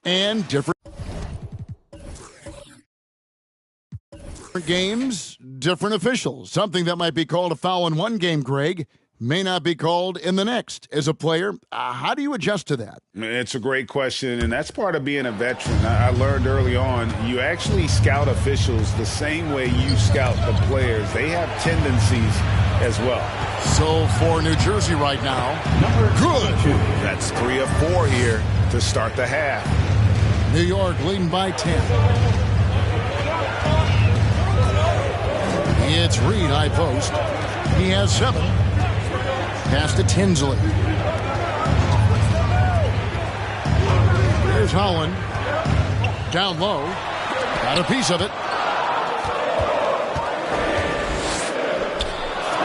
And different games, different officials. Something that might be called a foul in one game, Greg, may not be called in the next. As a player, how do you adjust to that? It's a great question, and that's part of being a veteran. I learned early on, you actually scout officials the same way you scout the players. They have tendencies as well. So for New Jersey right now, good. That's 3 of 4 here to start the half. New York leading by 10. It's Reed, high post. He has 7. Pass to Tinsley. Here's Holland. Down low. Got a piece of it.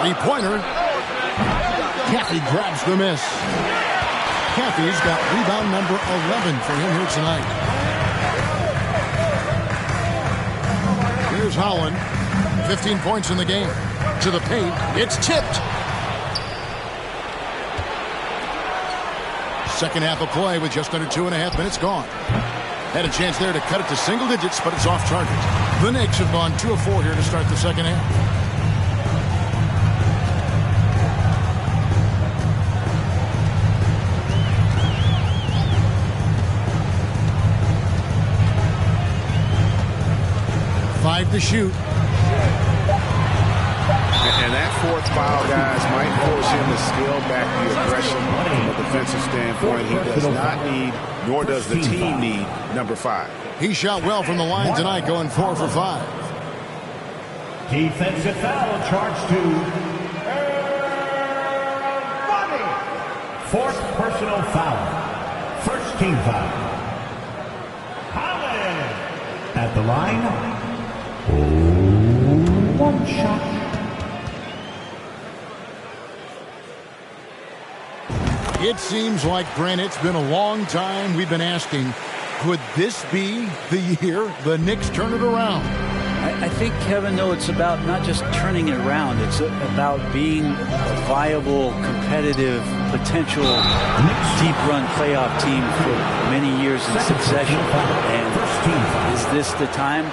Three-pointer. Caffey grabs the miss. Caffey's got rebound number 11 for him here tonight. Here's Holland. 15 points in the game. To the paint. It's tipped. Second half of play with just under 2.5 minutes gone. Had a chance there to cut it to single digits, but it's off target. The Knicks have gone 2 of 4 here to start the second half. To shoot. And that fourth foul, guys, might force him to scale back the aggression from a defensive standpoint. He does not need, nor does the team need, number 5. He shot well from the line tonight, going 4 for 5. Defensive foul charged to Money. 4th personal foul. First team foul. Holland at the line. One shot. It seems like, Grant, it's been a long time we've been asking, could this be the year the Knicks turn it around? I think, Kevin, though, it's about not just turning it around. It's about being a viable, competitive, potential deep-run playoff team for many years in succession. And is this the time?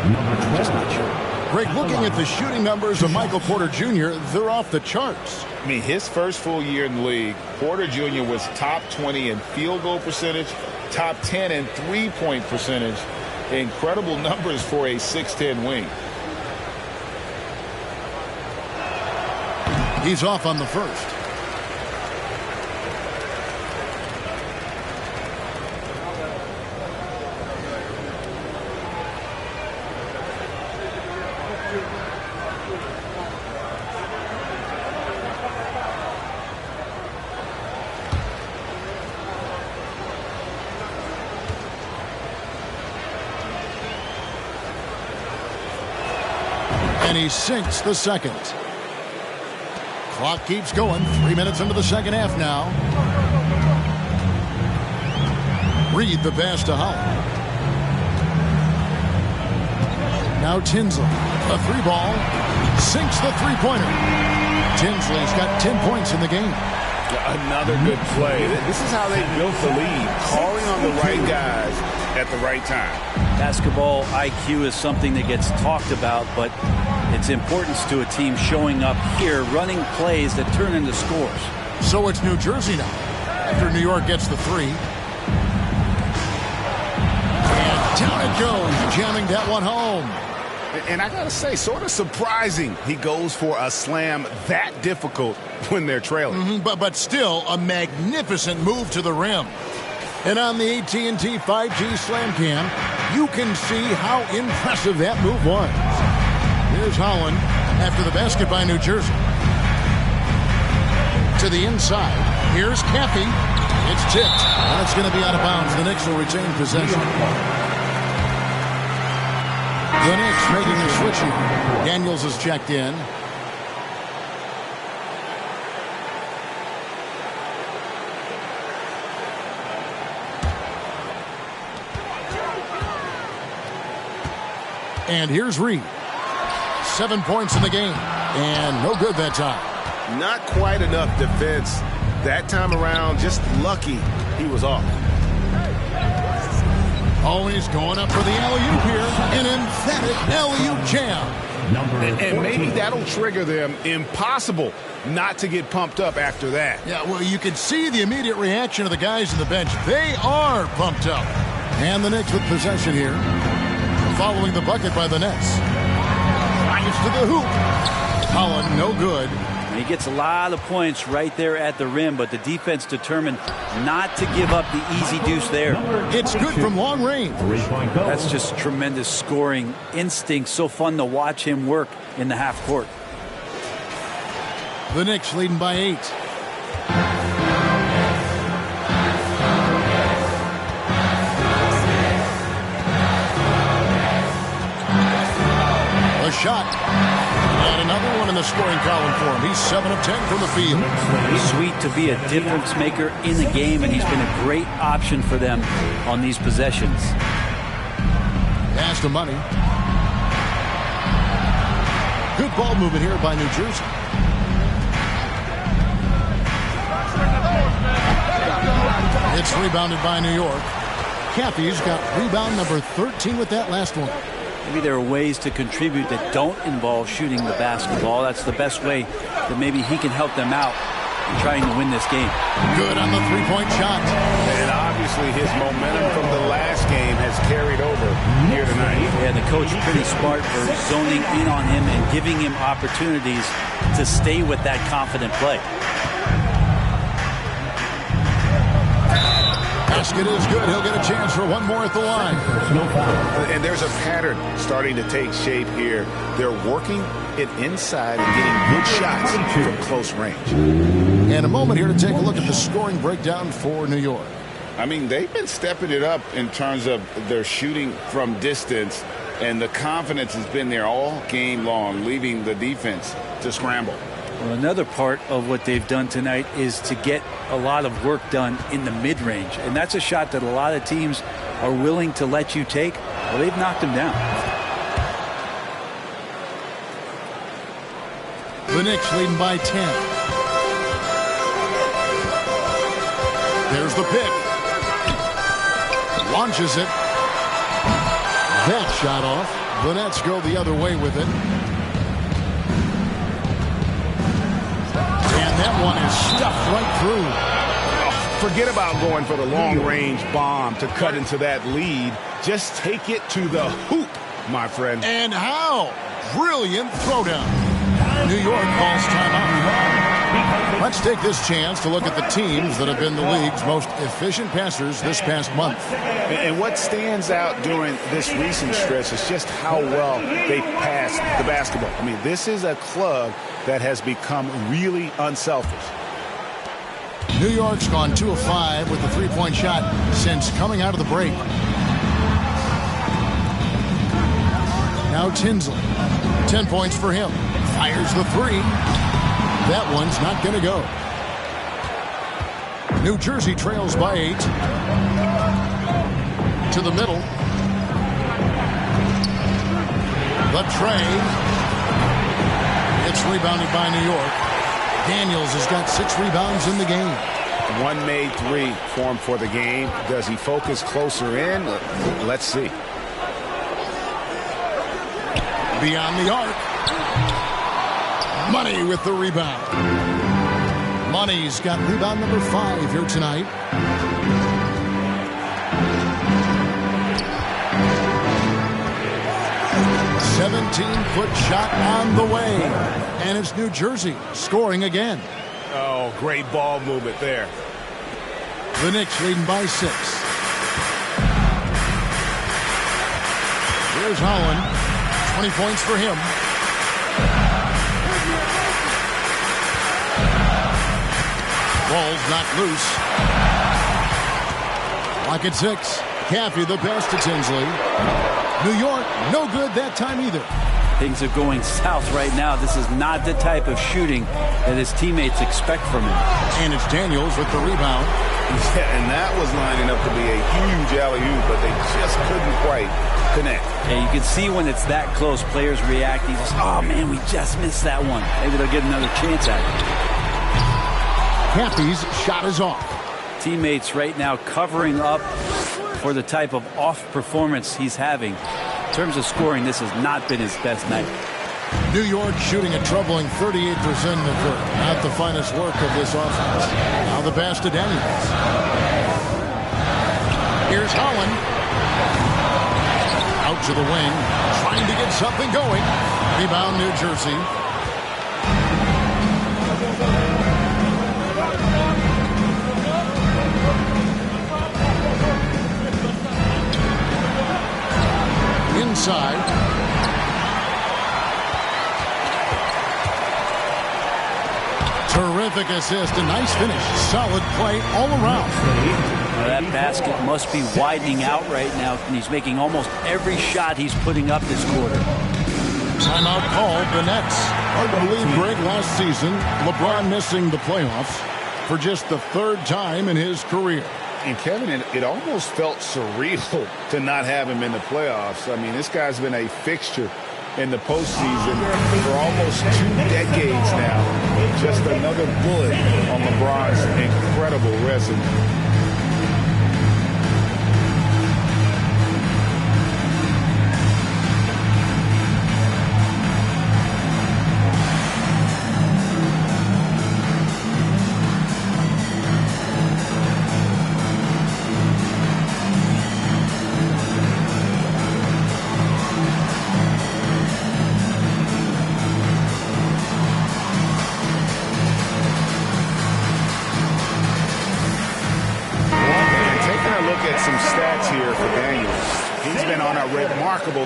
I'm just not sure. Greg, looking at the shooting numbers of Michael Porter Jr., they're off the charts. I mean, his first full year in the league, Porter Jr. was top 20 in field goal percentage, top 10 in three-point percentage. Incredible numbers for a 6'10 wing. He's off on the first. And he sinks the second. Clock keeps going. 3 minutes into the second half now. Reed the pass to Holland. Now Tinsley. A 3-ball. Sinks the three-pointer. Tinsley's got 10 points in the game. Another good play. This is how they built the lead. Calling on the right guys at the right time. Basketball IQ is something that gets talked about, but It's importance to a team showing up here, running plays that turn into scores. So it's New Jersey now, after New York gets the 3. And down it goes, jamming that one home. And I got to say, sort of surprising he goes for a slam that difficult when they're trailing. But still a magnificent move to the rim. And on the AT&T 5G Slam Cam, you can see how impressive that move was. Here's Holland after the basket by New Jersey. To the inside. Here's Caffey. It's tipped. And it's going to be out of bounds. The Knicks will retain possession. The Knicks making a switch here. Daniels is checked in. And here's Reed. 7 points in the game. And no good that time. Not quite enough defense that time around. Just lucky he was off. Always going up for the alley-oop here. An emphatic alley-oop jam. And maybe that'll trigger them. Impossible not to get pumped up after that. Yeah, well, you can see the immediate reaction of the guys on the bench. They are pumped up. And the Knicks with possession here. Following the bucket by the Nets. Drives to the hoop. Holland, no good. He gets a lot of points right there at the rim, but the defense determined not to give up the easy deuce there. It's good from long range. That's just tremendous scoring instinct. So fun to watch him work in the half court. The Knicks leading by 8. A shot. And another one in the scoring column for him. He's 7 of 10 from the field. He's sweet to be a difference maker in the game, and he's been a great option for them on these possessions. Pass to Money. Good ball movement here by New Jersey. It's rebounded by New York. Caffey's got rebound number 13 with that last one. Maybe there are ways to contribute that don't involve shooting the basketball. That's the best way that maybe he can help them out in trying to win this game. Good on the three-point shot. And obviously his momentum from the last game has carried over here tonight. Yeah, the coach pretty smart for zoning in on him and giving him opportunities to stay with that confident play. Basket is good. He'll get a chance for one more at the line. And there's a pattern starting to take shape here. They're working it inside and getting good shots from close range. And a moment here to take a look at the scoring breakdown for New York. I mean, they've been stepping it up in terms of their shooting from distance, and the confidence has been there all game long, leaving the defense to scramble. Well, another part of what they've done tonight is to get a lot of work done in the mid-range. And that's a shot that a lot of teams are willing to let you take. Well, they've knocked them down. The Knicks leading by 10. There's the pick. Launches it. That shot off. The Nets go the other way with it. That one is stuffed right through. Forget about going for the long-range bomb to cut into that lead. Just take it to the hoop, my friend. And how? Brilliant throwdown. New York calls timeout. Let's take this chance to look at the teams that have been the league's most efficient passers this past month. And what stands out during this recent stretch is just how well they pass the basketball. I mean, this is a club that has become really unselfish. New York's gone 2 of 5 with the three-point shot since coming out of the break. Now Tinsley. 10 points for him. Fires the three. That one's not going to go. New Jersey trails by 8. To the middle. The tray. It's rebounded by New York. Daniels has got 6 rebounds in the game. One made 3 for him for the game. Does he focus closer in? Let's see. Beyond the arc. Money with the rebound. Money's got rebound number 5 here tonight. A 17-foot shot on the way. And it's New Jersey scoring again. Oh, great ball movement there. The Knicks leading by 6. Here's Holland. 20 points for him. Ball's knocked loose. Lock at 6. Caffey the pass to Tinsley. New York, no good that time either. Things are going south right now. This is not the type of shooting that his teammates expect from him. And it's Daniels with the rebound. Yeah, and that was lining up to be a huge alley-oop, but they just couldn't quite connect. Yeah, you can see when it's that close, players react. You just, oh man, we just missed that one. Maybe they'll get another chance at it. Caffey's shot is off. Teammates right now covering up for the type of off performance he's having. In terms of scoring, this has not been his best night. New York shooting a troubling 38% in the third. Not the finest work of this offense. Now the pass to Daniels. Here's Holland. Out to the wing. Trying to get something going. Rebound New Jersey. Inside. Terrific assist. A nice finish. Solid play all around. That basket must be widening out right now, and he's making almost every shot he's putting up this quarter. Timeout called the Nets. Hard to believe, Greg, last season, LeBron missing the playoffs for just the 3rd time in his career. And Kevin, it almost felt surreal to not have him in the playoffs. I mean, this guy's been a fixture in the postseason for almost 2 decades now. Just another bullet on LeBron's incredible resume.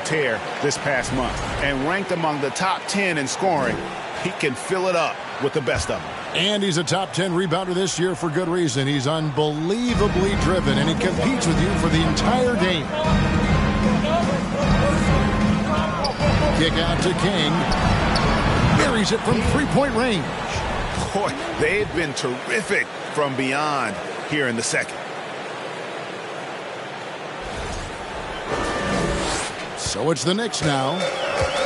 Tear this past month and ranked among the top 10 in scoring. He can fill it up with the best of them. And he's a top 10 rebounder this year for good reason. He's unbelievably driven, and he competes with you for the entire game. Kick out to King. Buries it from 3-point range. Boy, they've been terrific from beyond here in the second. So it's the Knicks now.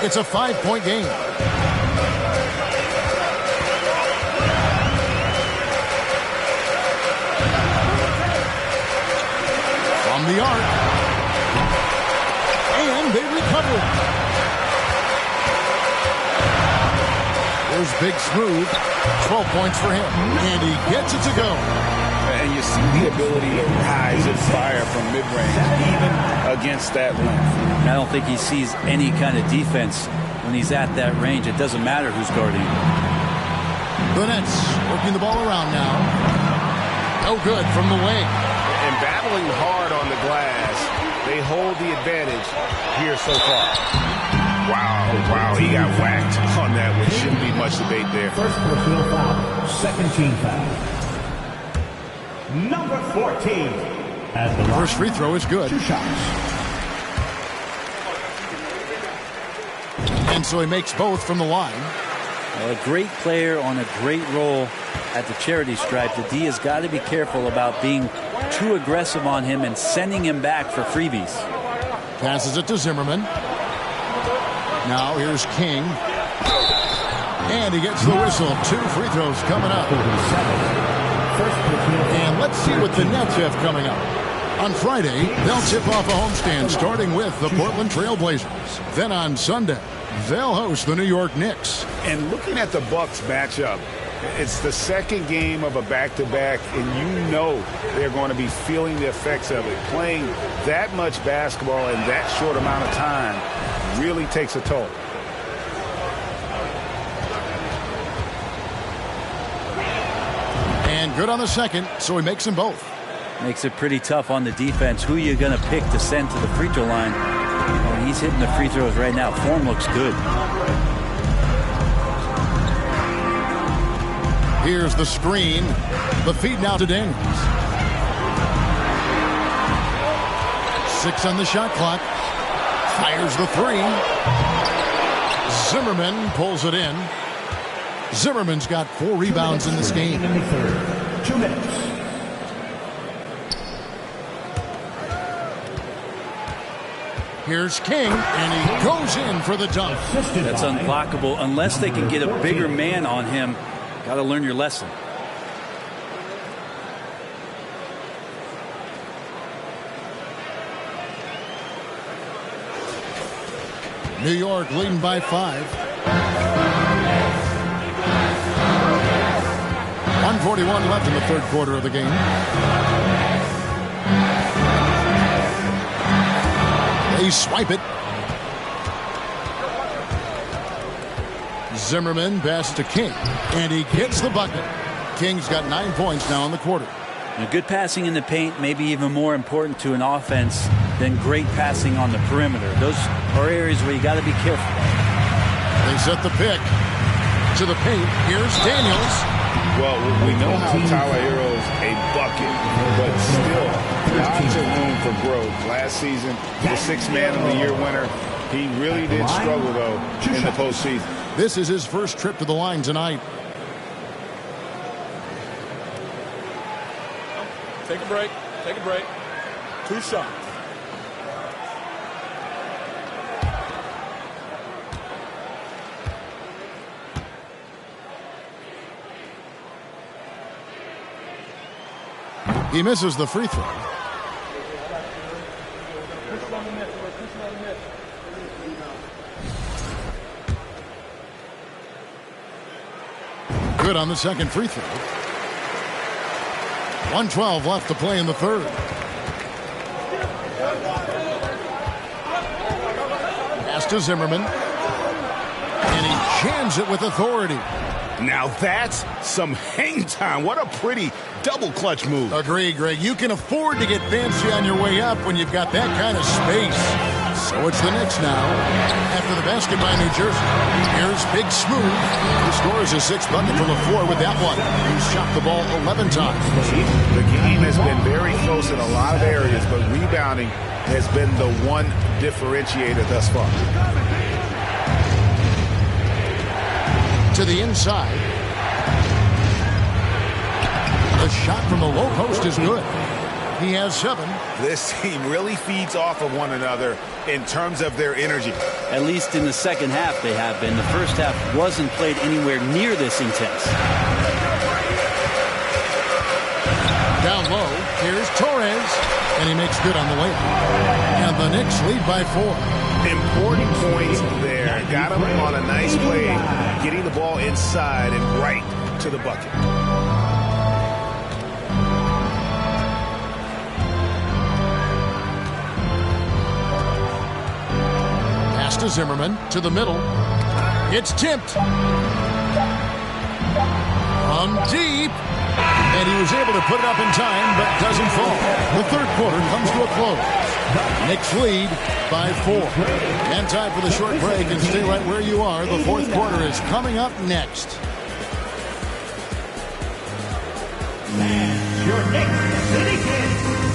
It's a 5-point game. From the arc. And they recover. There's Big Smooth. 12 points for him. And he gets it to go. And you see the ability to rise and fire from mid-range, even against that length. I don't think he sees any kind of defense when he's at that range. It doesn't matter who's guarding him. The Nets working the ball around now. No good from the wing. And battling hard on the glass, they hold the advantage here so far. Wow, he got whacked on that one. Shouldn't be much debate there. First personal foul, second team foul. Number 14. At the first free throw is good. 2 shots. And so he makes both from the line. A great player on a great role at the charity stripe. The D has got to be careful about being too aggressive on him and sending him back for freebies. Passes it to Zimmerman. Now here's King. And he gets the whistle. 2 free throws coming up. And let's see what the Nets have coming up. On Friday, they'll tip off a homestand starting with the Portland Trail Blazers. Then on Sunday, They'll host the New York Knicks. And looking at the Bucks matchup, it's the second game of a back-to-back, and you know they're going to be feeling the effects of it. Playing that much basketball in that short amount of time really takes a toll. And good on the second, so he makes them both. Makes it pretty tough on the defense. Who are you going to pick to send to the free throw line? And he's hitting the free throws right now. Form looks good. Here's the screen. The feed now to Daniels. 6 on the shot clock. Fires the 3. Zimmerman pulls it in. Zimmerman's got 4 rebounds in this game. In the third. 2 minutes. Here's King, and he goes in for the dunk. That's unblockable unless they can get a bigger man on him. Got to learn your lesson. New York leading by 5. 1:41 left in the third quarter of the game. They swipe it. Zimmerman passes to King, and he gets the bucket. King's got 9 points now in the quarter. Now, good passing in the paint may be even more important to an offense than great passing on the perimeter. Those are areas where you got to be careful. They set the pick to the paint. Here's Daniels. Well, we know how Tyler Hero's a bucket, but still, lots of room for growth. Last season, the 6th Man of the Year winner. He really did struggle, though, in the postseason. This is his first trip to the line tonight. Take a break. Take a break. 2 shots. He misses the free throw. Good on the second free throw. 1:12 left to play in the third. Pass to Zimmerman. And he jams it with authority. Now that's some hang time. What a pretty double clutch move. Agree, Greg. You can afford to get fancy on your way up when you've got that kind of space. So it's the Knicks now. After the basket by New Jersey. Here's Big Smooth. He scores his 6th bucket from the floor with that one. He's shot the ball 11 times. The game has been very close in a lot of areas, but rebounding has been the one differentiator thus far. To the inside. The shot from the low post is good. He has 7. This team really feeds off of one another in terms of their energy. At least in the second half they have been. The first half wasn't played anywhere near this intense. Down low, here's Torres, and he makes good on the layup. And the Knicks lead by 4. Important points there. Got him on a nice play, getting the ball inside and right to the bucket. Pass to Zimmerman, to the middle. It's tipped. From deep. And he was able to put it up in time, but doesn't fall. The third quarter comes to a close. Knicks lead by 4. And time for the short break, and stay right where you are. The fourth quarter is coming up next.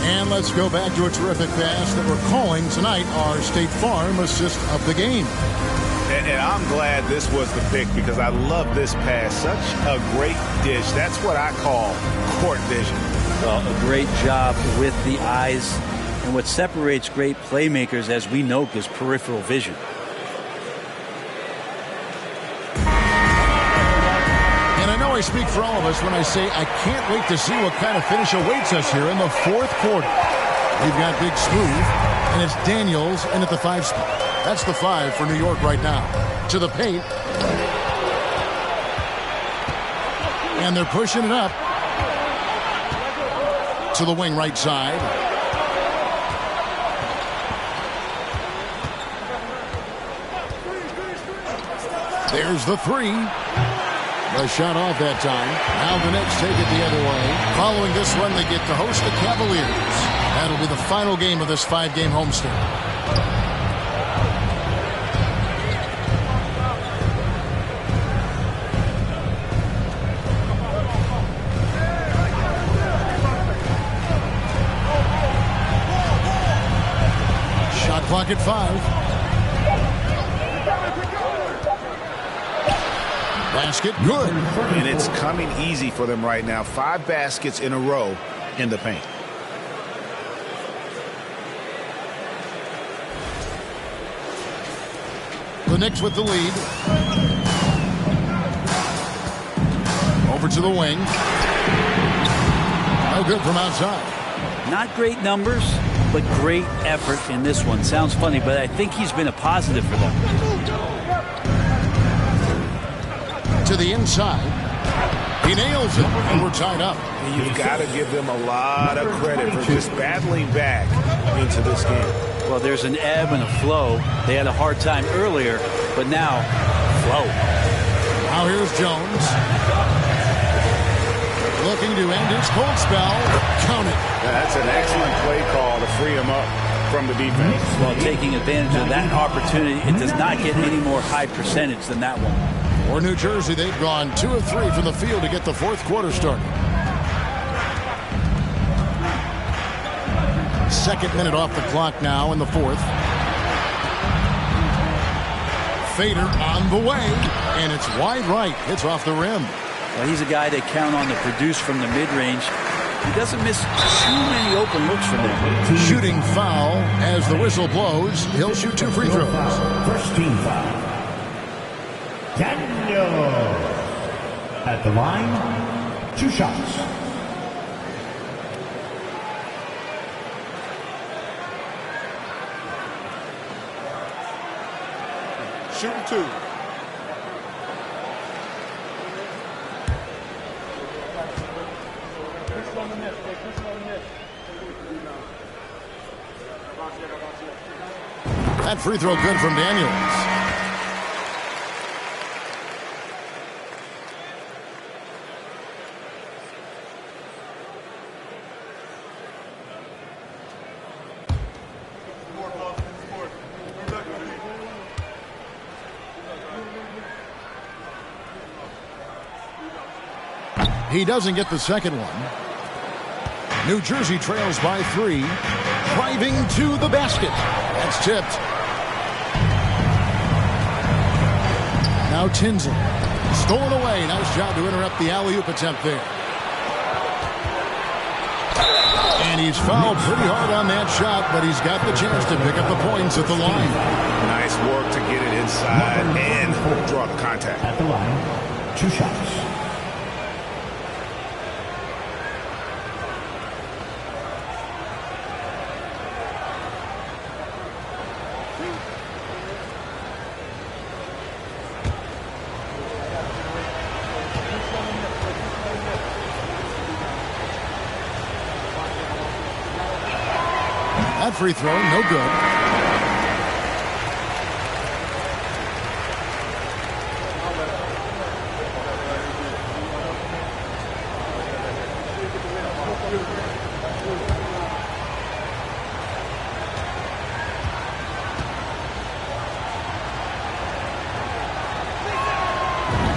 And let's go back to a terrific pass that we're calling tonight our State Farm assist of the game. And I'm glad this was the pick because I love this pass. Such a great dish. That's what I call court vision. Well, a great job with the eyes. And what separates great playmakers, as we know, is peripheral vision. And I know I speak for all of us when I say I can't wait to see what kind of finish awaits us here in the fourth quarter. We've got Big Smooth, and it's Daniels in at the 5 spot. That's the 5 for New York right now. to the paint. And they're pushing it up to the wing right side. There's the three. The shot off that time. Now the Knicks take it the other way. Following this one, they get to host the Cavaliers. That'll be the final game of this 5-game homestand. Shot clock at 5. Basket, good. And it's coming easy for them right now. 5 baskets in a row in the paint. The Knicks with the lead. Over to the wing. No good from outside. Not great numbers, but great effort in this one. Sounds funny, but I think he's been a positive for them. To the inside. He nails it, and we're tied up. You've got to give them a lot of credit for just battling back into this game. Well, there's an ebb and a flow. They had a hard time earlier, but now, flow. Now here's Jones. Looking to end his cold spell. Count it. That's an excellent play call to free him up from the defense. Well, taking advantage of that opportunity, it does not get any more high percentage than that one. For New Jersey, they've gone 2 of 3 from the field to get the fourth quarter started. Second minute off the clock now in the fourth. Fader on the way, and it's wide right. Hits off the rim. Well, he's a guy they count on to produce from the mid-range. He doesn't miss too many open looks from there. Shooting foul as the whistle blows. He'll shoot 2 free throws. First team foul. Daniel at the line, 2 shots. Shooting 2. That free throw good from Daniels. He doesn't get the second one. New Jersey trails by 3. Driving to the basket. That's tipped. Now Tinsley. Stolen away. Nice job to interrupt the alley-oop attempt there. And he's fouled pretty hard on that shot, but he's got the chance to pick up the points at the line. Nice work to get it inside and draw the contact. At the line, 2 shots. That free throw, no good.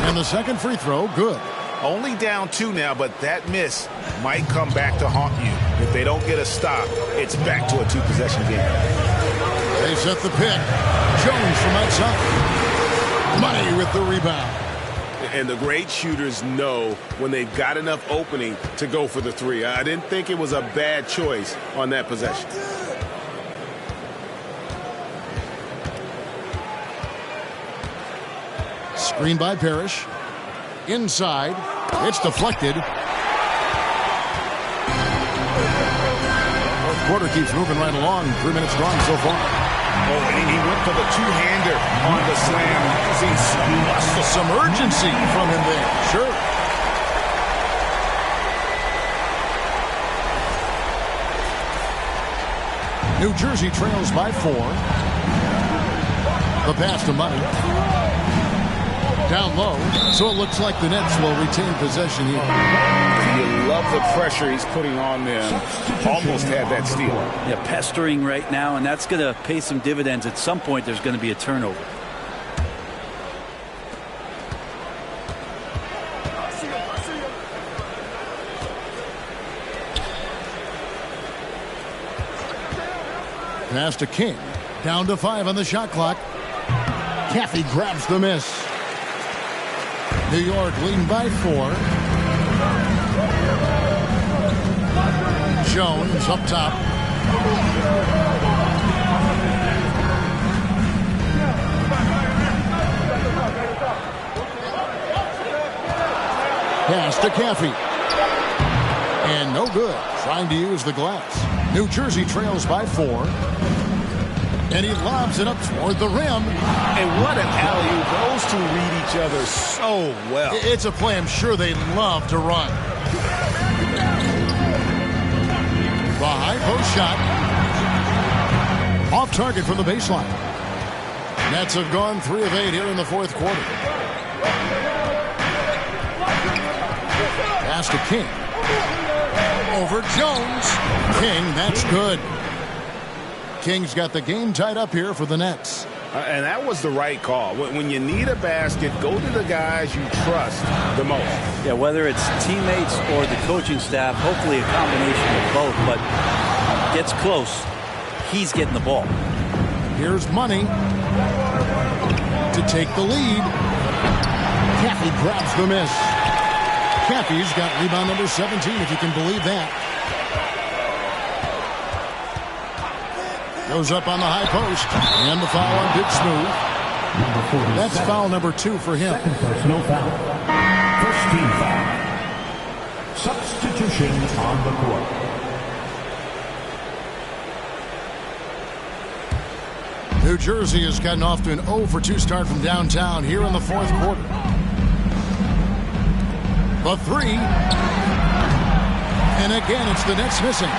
And the second free throw, good. Only down 2 now, but that miss might come back to haunt you. If they don't get a stop, it's back to a 2-possession game. They set the pick. Jones from outside. Money with the rebound. And the great shooters know when they've got enough opening to go for the 3. I didn't think it was a bad choice on that possession. Screen by Parrish. Inside. It's deflected. Fourth quarter keeps moving right along. 3 minutes gone so far. Oh, and he went for the two-hander on the slam. Using some muscle. Some urgency from him there. Sure. New Jersey trails by 4. The pass to Money. Down low. So it looks like the Nets will retain possession here. You love the pressure he's putting on them. Almost had that steal. Yeah, pestering right now, and that's going to pay some dividends. At some point, there's going to be a turnover. Pass to King. Down to 5 on the shot clock. Caffey grabs the miss. New York leading by 4. Jones up top. Pass to Caffey. And no good. Trying to use the glass. New Jersey trails by 4. And he lobs it up toward the rim. And what an alley-oop. Those two read each other so well. It's a play I'm sure they love to run. The high post shot. Off target from the baseline. Nets have gone 3 of 8 here in the fourth quarter. Pass to King. Over Jones. King, that's good. King's got the game tied up here for the Nets. And that was the right call. When you need a basket, go to the guys you trust the most. Yeah, whether it's teammates or the coaching staff, hopefully a combination of both, but gets close, he's getting the ball. Here's Money to take the lead. Caffey grabs the miss. Caffey's got rebound number 17, if you can believe that. Goes up on the high post. And the foul on Big Smooth. That's foul number 2 for him. Second personal foul. First team foul. Substitution on the court. New Jersey has gotten off to an 0-for-2 start from downtown here in the fourth quarter. The 3. And again, it's the Nets missing.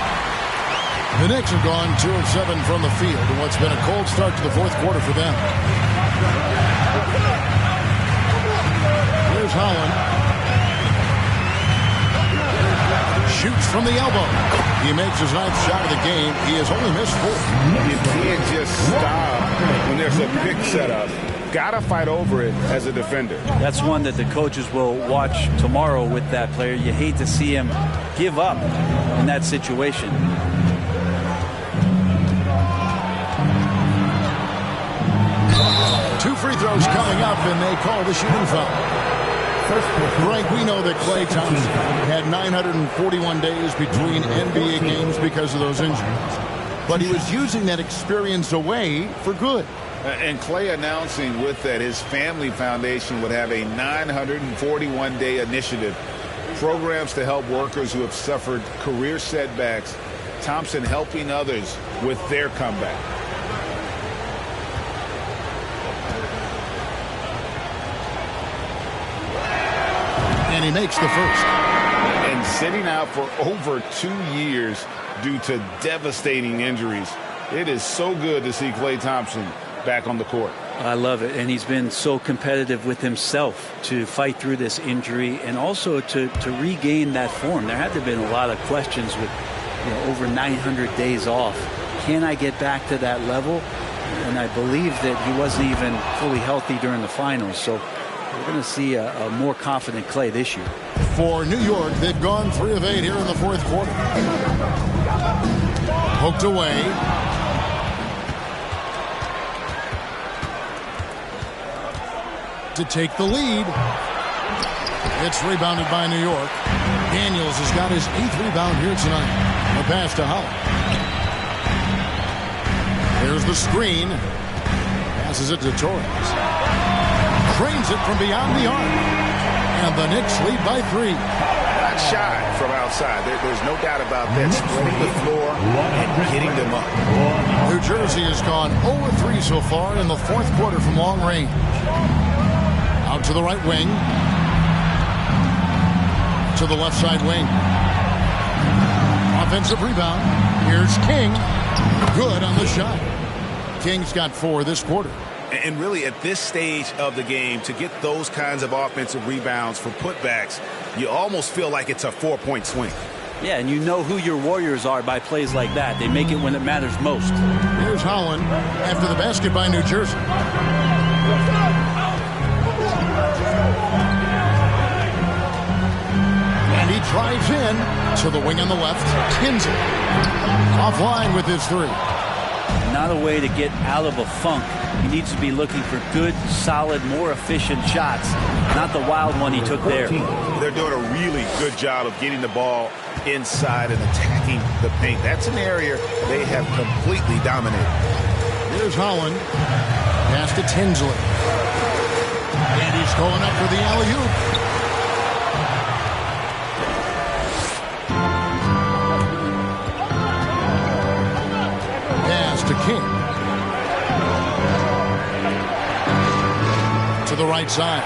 The Knicks have gone 2 of 7 from the field in what's been a cold start to the fourth quarter for them. Here's Holland. Shoots from the elbow. He makes his 9th shot of the game. He has only missed 4. You can't just stop when there's a pick set up. Gotta fight over it as a defender. That's one that the coaches will watch tomorrow with that player. You hate to see him give up in that situation. 2 free throws coming up, and they call the shooting foul. Frank, we know that Klay Thompson had 941 days between NBA games because of those injuries. But he was using that experience away for good. And Klay announcing with that his family foundation would have a 941-day initiative. Programs to help workers who have suffered career setbacks. Thompson helping others with their comeback. And he makes the first. And sitting out for over 2 years due to devastating injuries. It is so good to see Klay Thompson back on the court. I love it, and he's been so competitive with himself to fight through this injury and also to regain that form. There had to have been a lot of questions with over 900 days off. Can I get back to that level? And I believe that he wasn't even fully healthy during the finals, so we're going to see a more confident Klay this year. For New York, they've gone 3 of 8 here in the fourth quarter. Poked away. To take the lead. It's rebounded by New York. Daniels has got his 8th rebound here tonight. The pass to Holland. There's the screen. Passes it to Torres. Cranes it from beyond the arc. And the Knicks lead by 3. not shy from outside. There's no doubt about that. Spreading the floor and getting them up. New Jersey has gone 0-3 so far in the fourth quarter from long range. Out to the right wing. To the left side wing. Offensive rebound. Here's King. Good on the shot. King's got 4 this quarter. And really, at this stage of the game, to get those kinds of offensive rebounds for putbacks, you almost feel like it's a 4-point swing. Yeah, and you know who your Warriors are by plays like that. They make it when it matters most. Here's Holland after the basket by New Jersey. And he drives in to the wing on the left. Tinsley offline with his 3. Not a way to get out of a funk. He needs to be looking for good, solid, more efficient shots, not the wild one he took there. They're doing a really good job of getting the ball inside and attacking the paint. That's an area they have completely dominated. Here's Holland. Pass to Tinsley. And he's going up for the alley-oop. Pass to King. To the right side.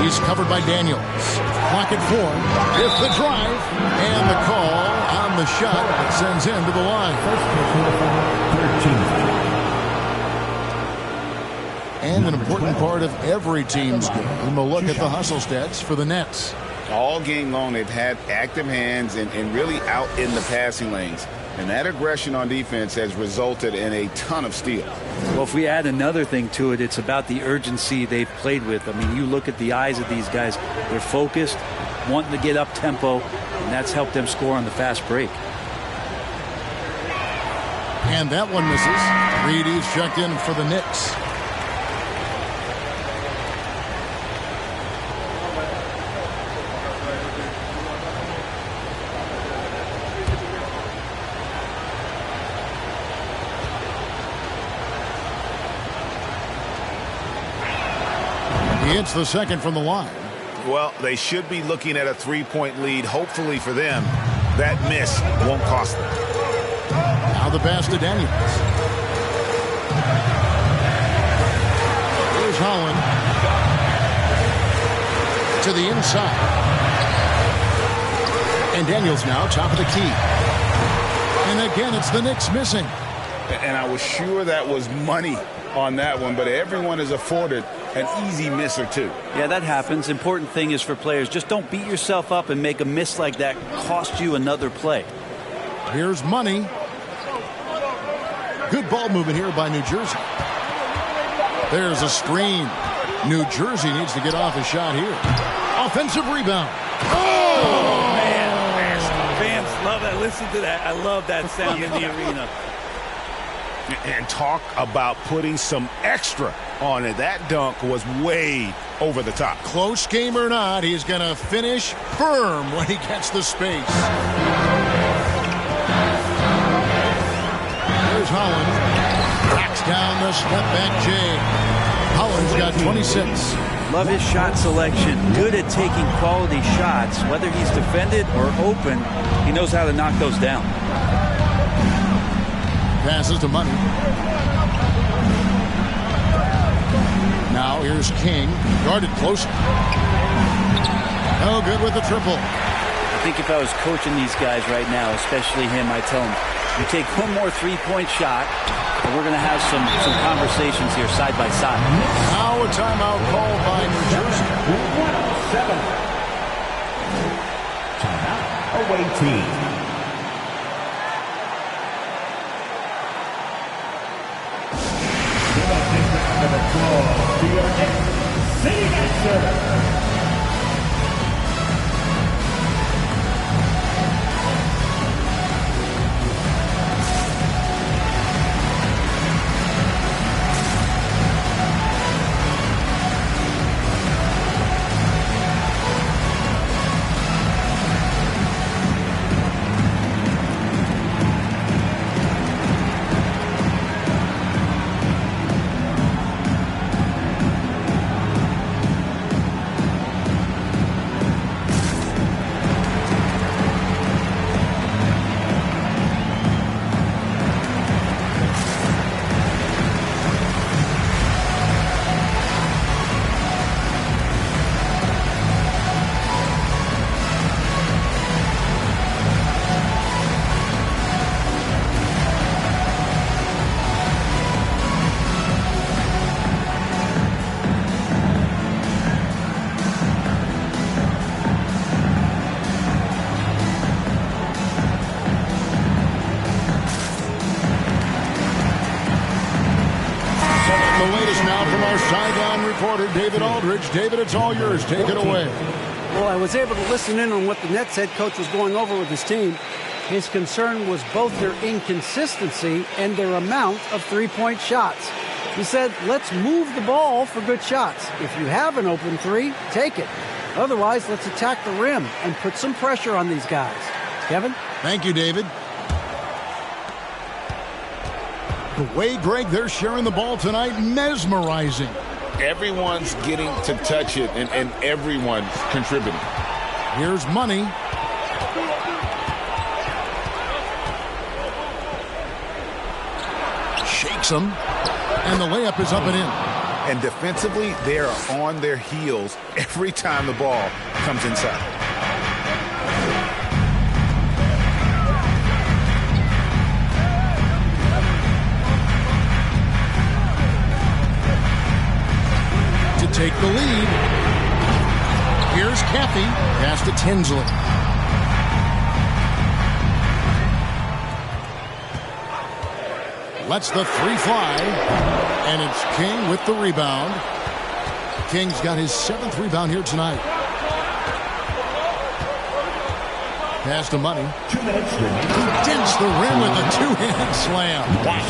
He's covered by Daniels. Clock at 4. With the drive. And the call on the shot that sends him to the line. And an important part of every team's game. A look at the hustle stats for the Nets. All game long, they've had active hands and really out in the passing lanes. And that aggression on defense has resulted in a ton of steals. Well, if we add another thing to it, it's about the urgency they've played with. I mean, you look at the eyes of these guys. They're focused, wanting to get up tempo, and that's helped them score on the fast break. And that one misses. Reedy's checked in for the Knicks. He hits the second from the line. Well, they should be looking at a 3-point lead. Hopefully for them, that miss won't cost them. Now the pass to Daniels. Here's Holland. To the inside. And Daniels now top of the key. And again, it's the Knicks missing. And I was sure that was money on that one, but everyone is afforded an easy miss or two. Yeah, that happens. Important thing is for players, just don't beat yourself up and make a miss like that cost you another play. Here's Money. Good ball movement here by New Jersey. There's a screen. New Jersey needs to get off a shot here. Offensive rebound. Oh, man. Fans love that. Listen to that. I love that sound in the arena. And talk about putting some extra on it. That dunk was way over the top. Close game or not, he's going to finish firm when he gets the space. There's Holland. Backs down the step back J. Holland's got 26. Love his shot selection. Good at taking quality shots. Whether he's defended or open, he knows how to knock those down. Passes to Money. Now here's King. Guarded close. No good with the triple. I think if I was coaching these guys right now, especially him, I tell him, you take one more three-point shot, and we're going to have some conversations here side by side. Now a timeout called by New Jersey. 7. Timeout. Away team. To your next city answer. quarter, David Aldridge. David, it's all yours. Take it away. Well, I was able to listen in on what the Nets head coach was going over with his team. His concern was both their inconsistency and their amount of three-point shots. He said, let's move the ball for good shots. If you have an open three, take it. Otherwise, let's attack the rim and put some pressure on these guys. Kevin? Thank you, David. The way, Greg, they're sharing the ball tonight, mesmerizing. Everyone's getting to touch it, and everyone's contributing. Here's Money. Shakes him, and the layup is up and in. And defensively, they are on their heels every time the ball comes inside. To take the lead. Here's Cappy. Pass to Tinsley. Lets the three fly. And it's King with the rebound. King's got his 7th rebound here tonight. Pass to Money. 2 minutes remaining. Dents the rim with a two-hand slam. Wow.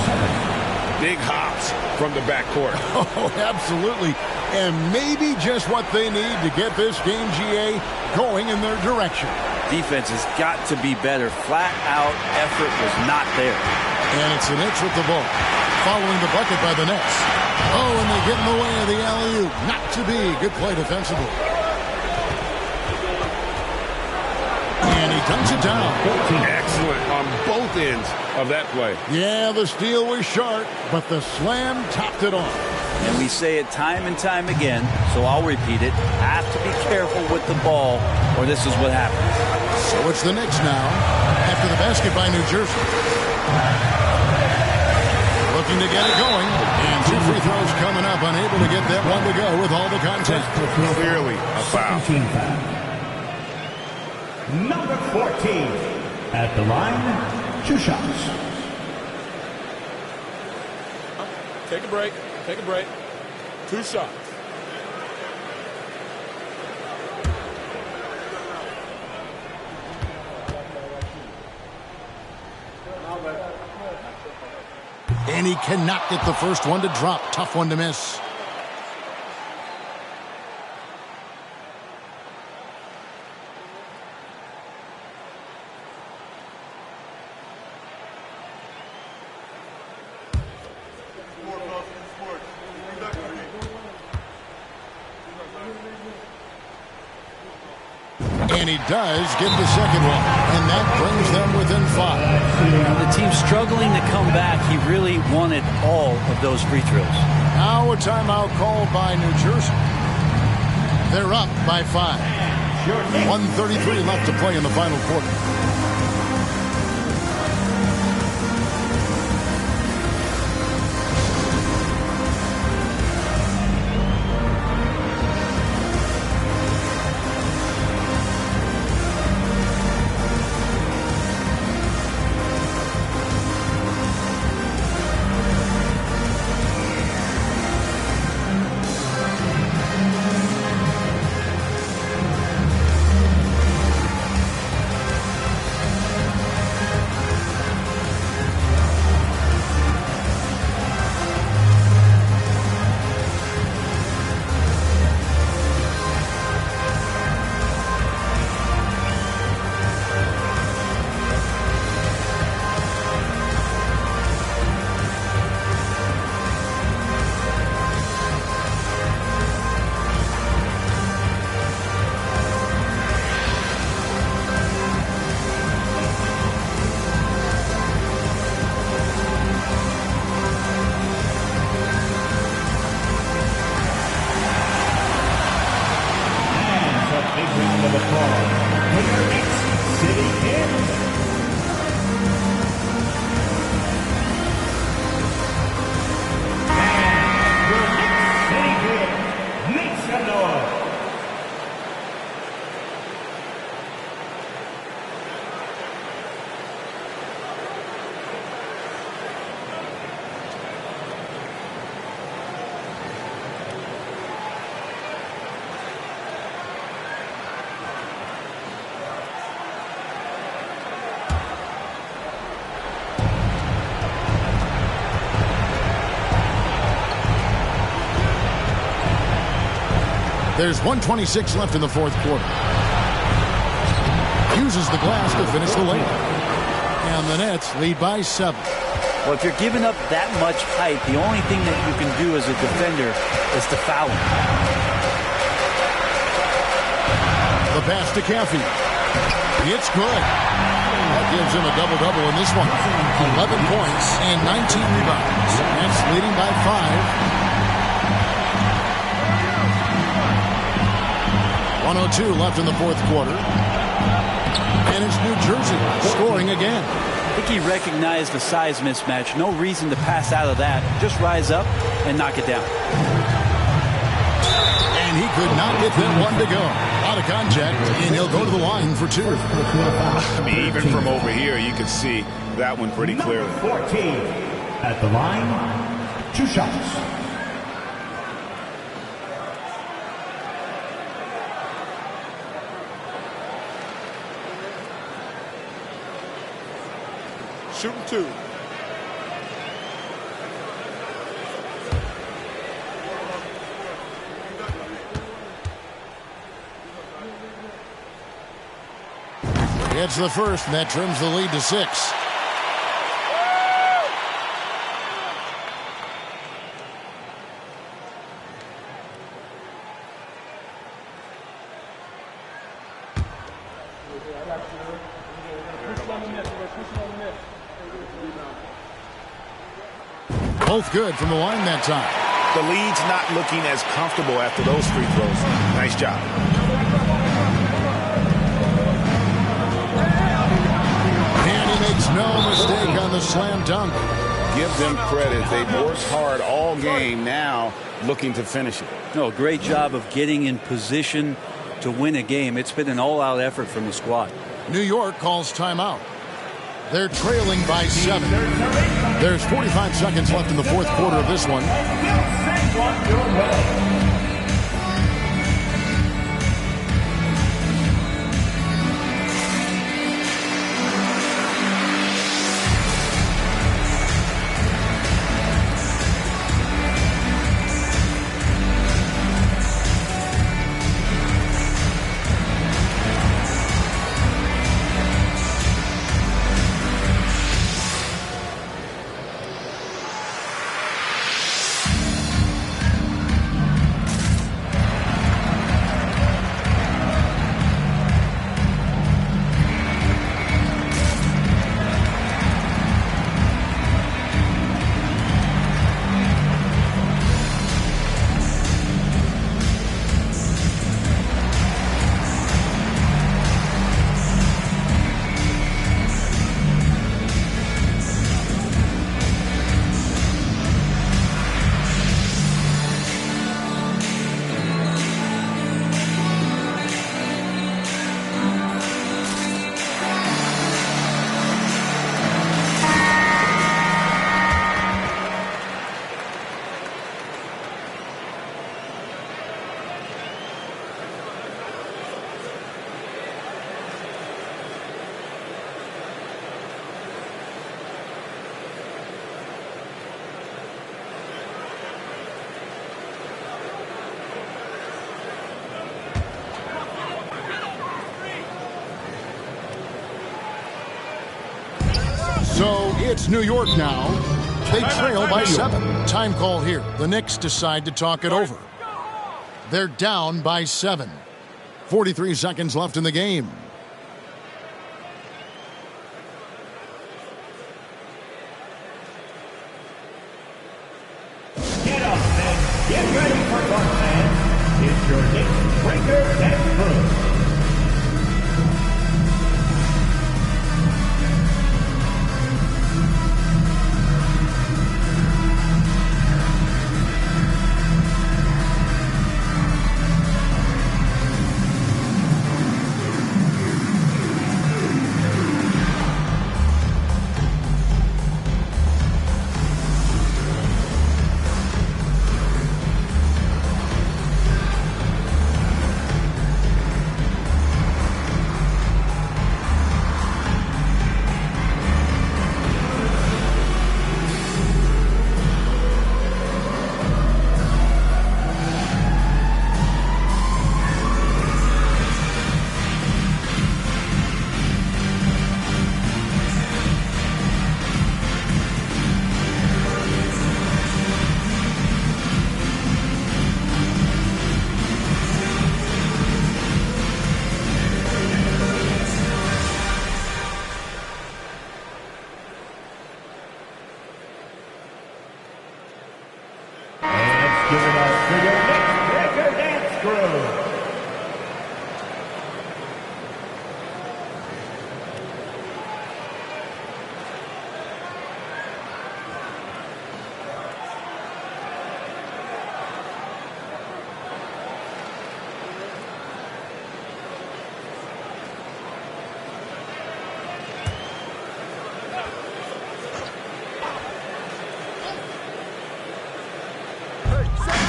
Big hops from the backcourt. Oh, absolutely. And maybe just what they need to get this game, GA, going in their direction. Defense has got to be better. Flat-out effort was not there. And it's the Knicks with the ball. Following the bucket by the Nets. Oh, and they get in the way of the alley-oop. Not to be. Good play defensively. And he dunks it down. Excellent on both ends of that play. Yeah, the steal was sharp, but the slam topped it off. And we say it time and time again, so I'll repeat it. Have to be careful with the ball, or this is what happens. So it's the Knicks now, after the basket by New Jersey. Looking to get it going, and 2 free throws coming up, unable to get that one to go with all the contact. Clearly a foul. Number 14 at the line, 2 shots. Take a break. Take a break. 2 shots. And he cannot get the first one to drop. Tough one to miss. And he does get the second one. And that brings them within 5. The team struggling to come back. He really wanted all of those free throws. Now a timeout called by New Jersey. They're up by 5. 1:33 left to play in the final quarter. There's 1:26 left in the fourth quarter. Uses the glass to finish the layup. And the Nets lead by 7. Well, if you're giving up that much height, the only thing that you can do as a defender is to foul him. The pass to Caffey. It's good. That gives him a double-double in this one. 11 points and 19 rebounds. Nets leading by 5. 1:02 left in the fourth quarter. And it's New Jersey scoring again. I think he recognized the size mismatch. No reason to pass out of that. Just rise up and knock it down. And he could not get that one to go. Out of contact, and he'll go to the line for 2. I mean, even from over here, you can see that one pretty clearly. 14 at the line, 2 shots. Shooting 2. It's the first, and that trims the lead to 6. Both good from the line that time. The lead's not looking as comfortable after those free throws. Nice job. And he makes no mistake on the slam dunk. Give them credit. They've worked hard all game, now looking to finish it. No, great job of getting in position to win a game. It's been an all-out effort from the squad. New York calls timeout. They're trailing by 7. There's 45 seconds left in the fourth quarter of this one. So it's New York now. They trail by 7. Time call here. The Knicks decide to talk it over. They're down by 7. 43 seconds left in the game. Get up and get ready for your fans. It's your Knicks Breaker and Crew.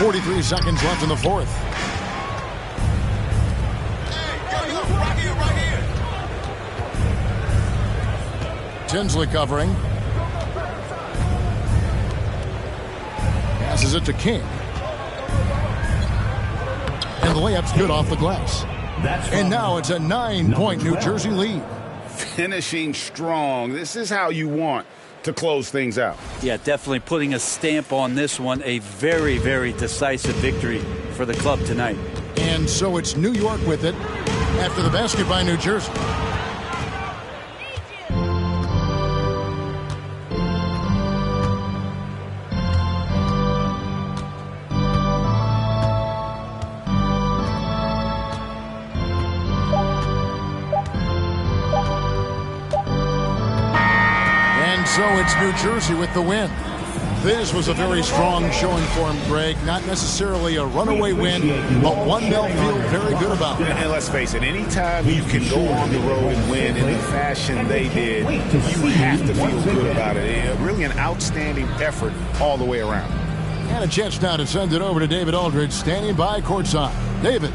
43 seconds left in the fourth. Tinsley covering. Passes it to King. And the layup's good off the glass. And now it's a 9-point New Jersey lead. Finishing strong. This is how you want to close things out. Yeah, definitely putting a stamp on this one. A very, very decisive victory for the club tonight. And so it's New York with it after the basket by New Jersey. So it's New Jersey with the win. This was a very strong showing for him, Greg. Not necessarily a runaway win, but one they'll feel very good about. And let's face it, anytime you can go on the road and win in the fashion they did, you have to feel good about it. Really an outstanding effort all the way around. And a chance now to send it over to David Aldridge, standing by courtside. David.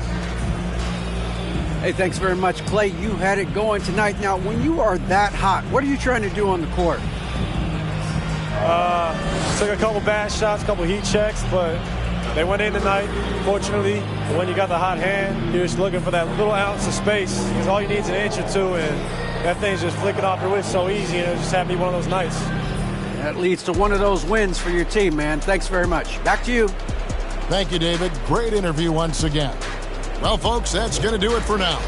Hey, thanks very much, Clay. You had it going tonight. Now, when you are that hot, what are you trying to do on the court? Took a couple bad shots, a couple heat checks, but they went in tonight, fortunately. When you got the hot hand, you're just looking for that little ounce of space, because all you need is an inch or two, and that thing's just flicking off your wrist so easy, and it just happened to be one of those nights. That leads to one of those wins for your team, man. Thanks very much. Back to you. Thank you, David. Great interview once again. Well, folks, that's going to do it for now.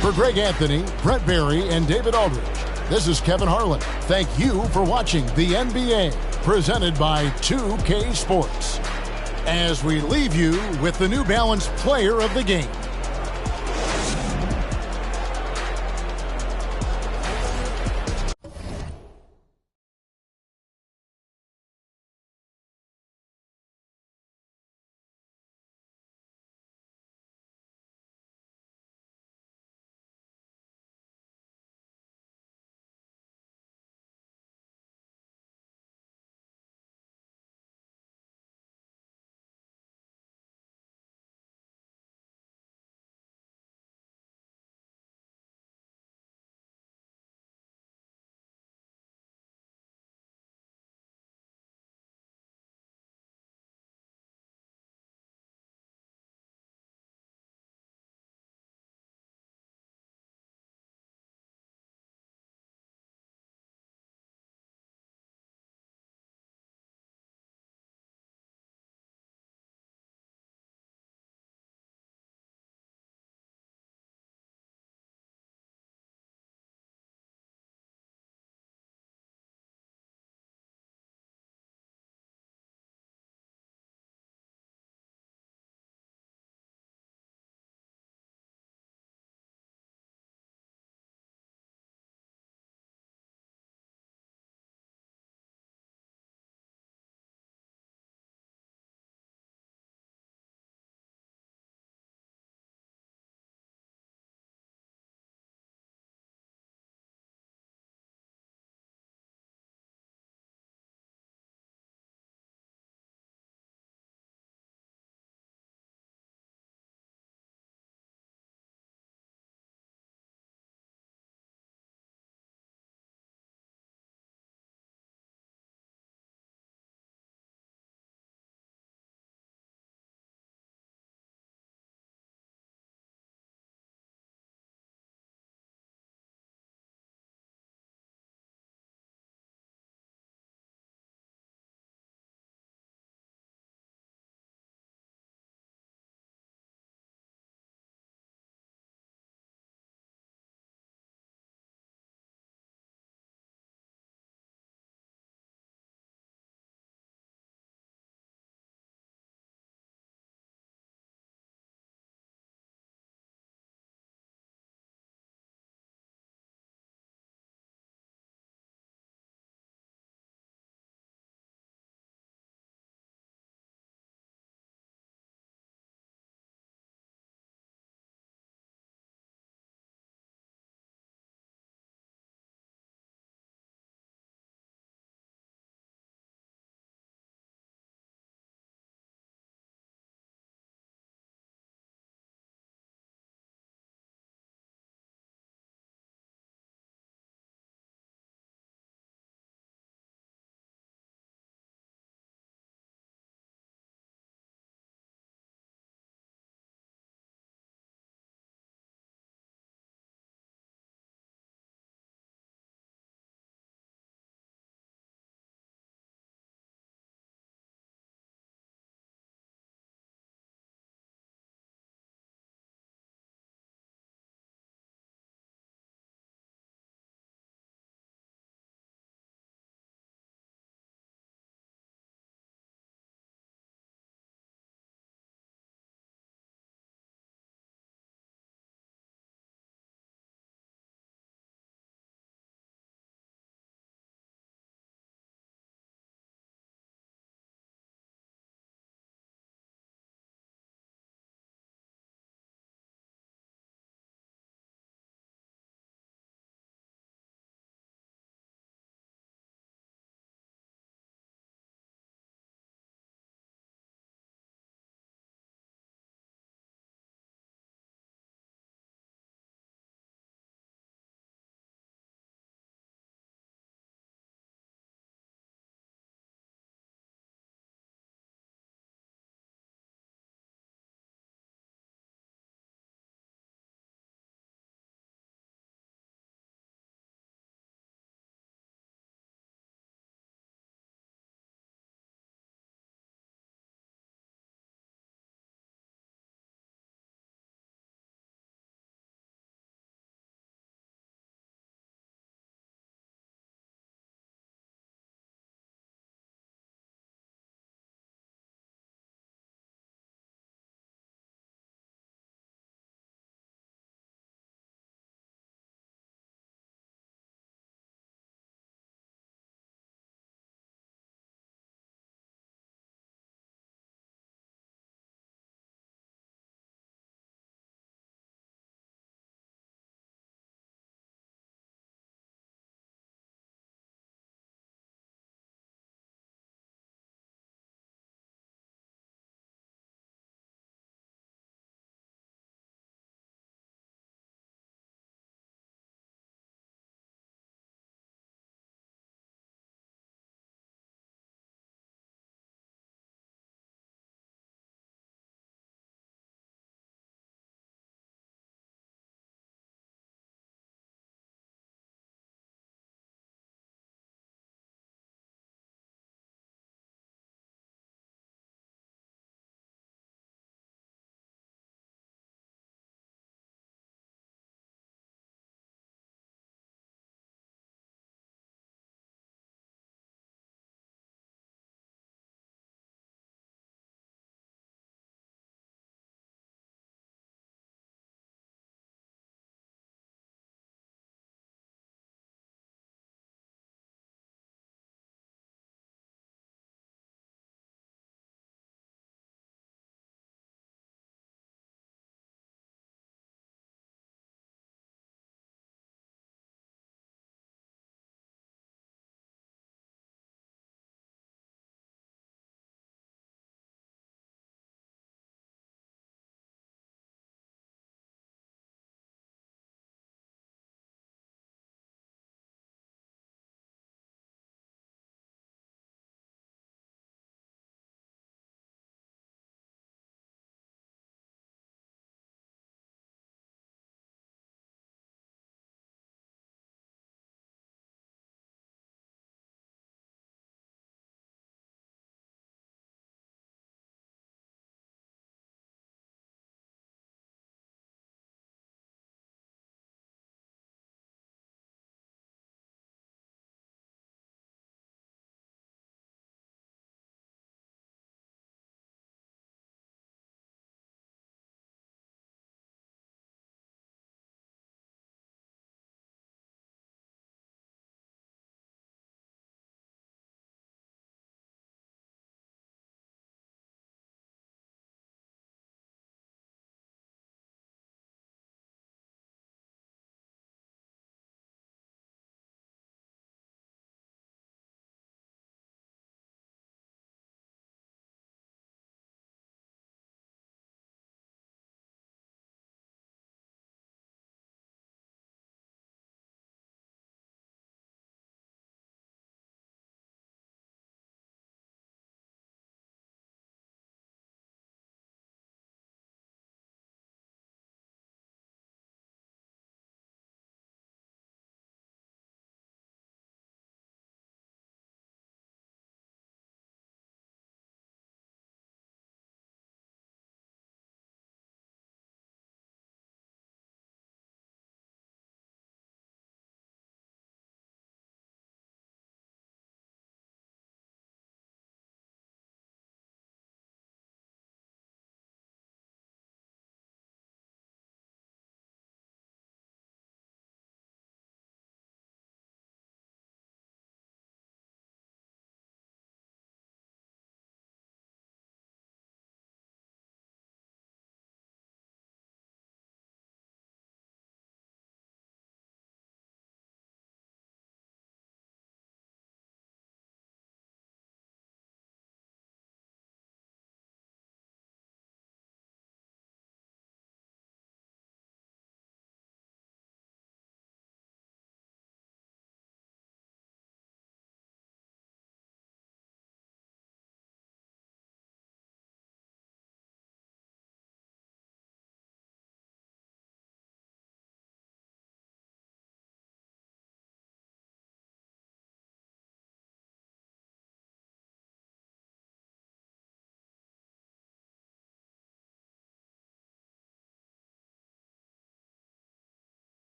For Greg Anthony, Brett Barry, and David Aldridge, this is Kevin Harlan. Thank you for watching the NBA, presented by 2K Sports. As we leave you with the New Balance Player of the Game.